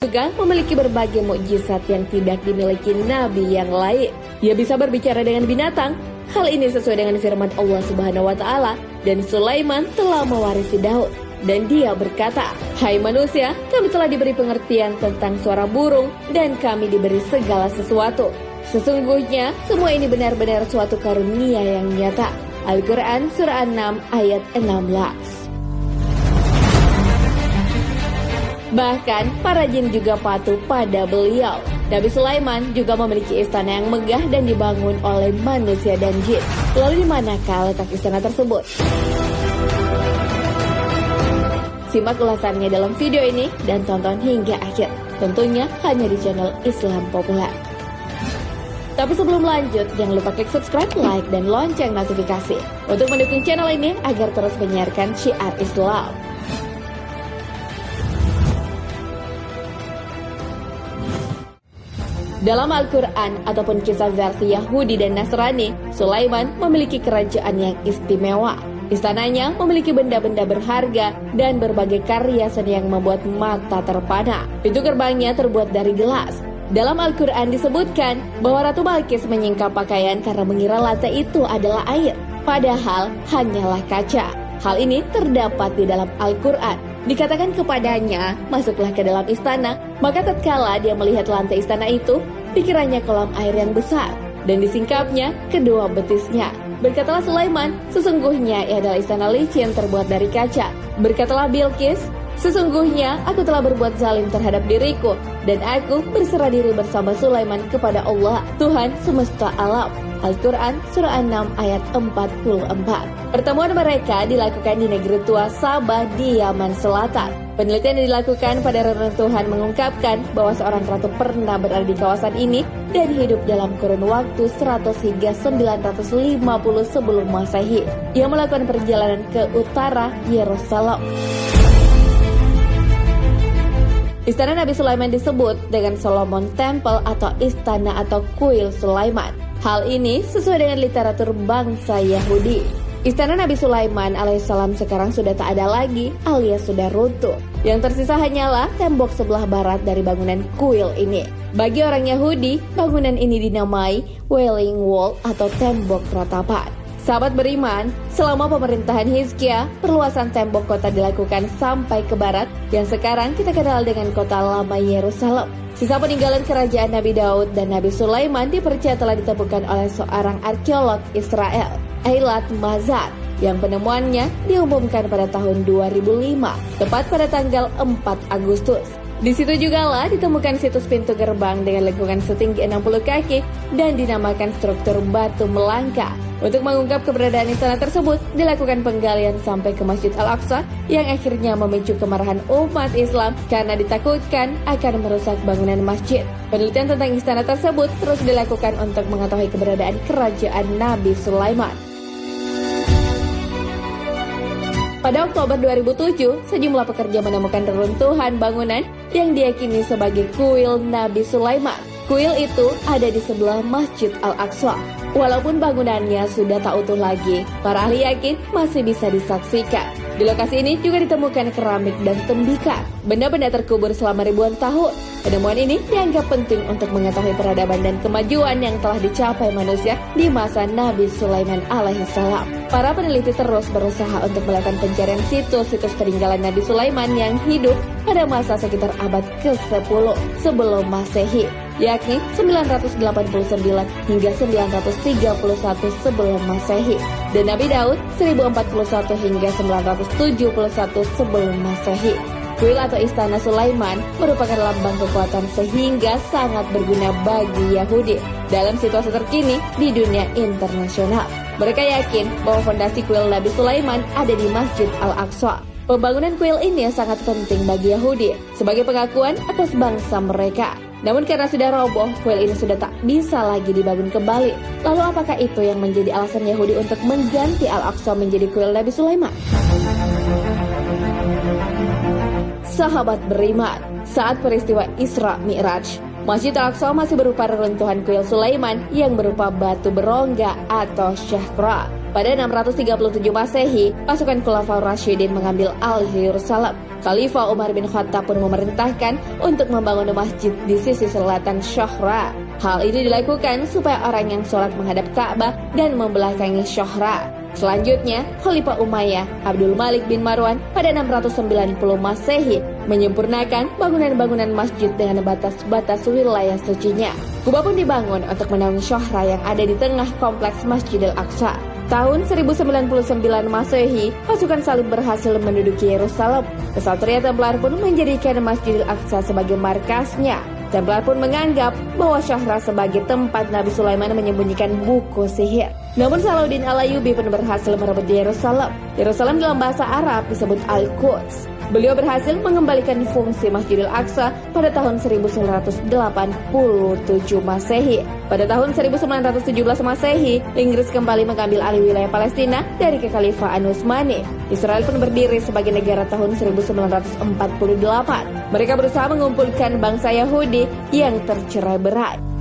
juga memiliki berbagai mukjizat yang tidak dimiliki nabi yang lain. Dia bisa berbicara dengan binatang. Hal ini sesuai dengan firman Allah Subhanahu wa taala, dan Sulaiman telah mewarisi Daud. Dan dia berkata, "Hai manusia, kami telah diberi pengertian tentang suara burung dan kami diberi segala sesuatu. Sesungguhnya semua ini benar-benar suatu karunia yang nyata." Al-Quran Surah 6 ayat 16. Bahkan para jin juga patuh pada beliau. Nabi Sulaiman juga memiliki istana yang megah dan dibangun oleh manusia dan jin. Lalu di manakah letak istana tersebut? Simak ulasannya dalam video ini dan tonton hingga akhir. Tentunya hanya di channel Islam Populer. Tapi sebelum lanjut, jangan lupa klik subscribe, like, dan lonceng notifikasi untuk mendukung channel ini agar terus menyiarkan syiar Islam. Dalam Al-Quran ataupun kisah versi Yahudi dan Nasrani, Sulaiman memiliki kerajaan yang istimewa. Istananya memiliki benda-benda berharga dan berbagai karya seni yang membuat mata terpana. Pintu gerbangnya terbuat dari gelas. Dalam Al-Quran disebutkan bahwa Ratu Balkis menyingkap pakaian karena mengira lantai itu adalah air, padahal hanyalah kaca. Hal ini terdapat di dalam Al-Quran. Dikatakan kepadanya, masuklah ke dalam istana, maka tatkala dia melihat lantai istana itu, pikirannya kolam air yang besar, dan disingkapnya kedua betisnya. Berkatalah Sulaiman, sesungguhnya ia adalah istana licin terbuat dari kaca. Berkatalah Bilqis, sesungguhnya aku telah berbuat zalim terhadap diriku, dan aku berserah diri bersama Sulaiman kepada Allah, Tuhan semesta alam. Al-Quran Surah 6 ayat 44. Pertemuan mereka dilakukan di negeri tua Sabah di Yaman Selatan. Penelitian yang dilakukan pada reruntuhan mengungkapkan bahwa seorang ratu pernah berada di kawasan ini dan hidup dalam kurun waktu 100 hingga 950 sebelum Masehi. Ia melakukan perjalanan ke utara Yerusalem. Istana Nabi Sulaiman disebut dengan Solomon Temple atau istana atau kuil Sulaiman. Hal ini sesuai dengan literatur bangsa Yahudi. Istana Nabi Sulaiman alaihissalam sekarang sudah tak ada lagi alias sudah runtuh. Yang tersisa hanyalah tembok sebelah barat dari bangunan kuil ini. Bagi orang Yahudi, bangunan ini dinamai Wailing Wall atau tembok ratapan. Sahabat beriman, selama pemerintahan Hizkia, perluasan tembok kota dilakukan sampai ke barat yang sekarang kita kenal dengan kota lama Yerusalem. Sisa peninggalan kerajaan Nabi Daud dan Nabi Sulaiman dipercaya telah ditemukan oleh seorang arkeolog Israel, Eilat Mazar, yang penemuannya diumumkan pada tahun 2005, tepat pada tanggal 4 Agustus. Di situ jugalah ditemukan situs pintu gerbang dengan lengkungan setinggi 60 kaki dan dinamakan struktur batu melangkah. Untuk mengungkap keberadaan istana tersebut, dilakukan penggalian sampai ke Masjid Al-Aqsa yang akhirnya memicu kemarahan umat Islam karena ditakutkan akan merusak bangunan masjid. Penelitian tentang istana tersebut terus dilakukan untuk mengetahui keberadaan kerajaan Nabi Sulaiman. Pada Oktober 2007, sejumlah pekerja menemukan reruntuhan bangunan yang diyakini sebagai kuil Nabi Sulaiman. Kuil itu ada di sebelah Masjid Al-Aqsa. Walaupun bangunannya sudah tak utuh lagi, para ahli yakin masih bisa disaksikan. Di lokasi ini juga ditemukan keramik dan tembikar, benda-benda terkubur selama ribuan tahun. Penemuan ini dianggap penting untuk mengetahui peradaban dan kemajuan yang telah dicapai manusia di masa Nabi Sulaiman alaihissalam. Para peneliti terus berusaha untuk melakukan pencarian situs-situs peninggalan Nabi Sulaiman yang hidup pada masa sekitar abad ke-10 sebelum Masehi, yakni 989 hingga 931 sebelum Masehi, dan Nabi Daud 1041 hingga 971 sebelum Masehi. Kuil atau Istana Sulaiman merupakan lambang kekuatan sehingga sangat berguna bagi Yahudi dalam situasi terkini di dunia internasional. Mereka yakin bahwa fondasi kuil Nabi Sulaiman ada di Masjid Al-Aqsa. Pembangunan kuil ini sangat penting bagi Yahudi sebagai pengakuan atas bangsa mereka. Namun karena sudah roboh, kuil ini sudah tak bisa lagi dibangun kembali. Lalu apakah itu yang menjadi alasan Yahudi untuk mengganti Al-Aqsa menjadi kuil Nabi Sulaiman? Sahabat beriman, saat peristiwa Isra Mi'raj, Masjid Al-Aqsa masih berupa reruntuhan kuil Sulaiman yang berupa batu berongga atau syahra. Pada 637 Masehi, pasukan Khulafaur Rasyidin mengambil alih Yerusalem. Khalifah Umar bin Khattab pun memerintahkan untuk membangun masjid di sisi selatan Syuhra. Hal ini dilakukan supaya orang yang sholat menghadap Ka'bah dan membelakangi Syuhra. Selanjutnya, Khalifah Umayyah Abdul Malik bin Marwan pada 690 Masehi menyempurnakan bangunan-bangunan masjid dengan batas-batas wilayah sucinya. Kubah pun dibangun untuk menaungi Syuhra yang ada di tengah kompleks Masjidil Aqsa. Tahun 1099 Masehi, pasukan Salib berhasil menduduki Yerusalem. Kesatria Templar pun menjadikan Masjidil Aqsa sebagai markasnya. Templar pun menganggap bahwa Syuhra sebagai tempat Nabi Sulaiman menyembunyikan buku sihir. Namun Salahuddin Al-Ayyubi pun berhasil merebut Yerusalem. Yerusalem dalam bahasa Arab disebut Al-Quds. Beliau berhasil mengembalikan fungsi Masjidil Aqsa pada tahun 1987 Masehi. Pada tahun 1917 Masehi, Inggris kembali mengambil alih wilayah Palestina dari Kekhalifahan Utsmani. Israel pun berdiri sebagai negara tahun 1948. Mereka berusaha mengumpulkan bangsa Yahudi yang tercerai berai.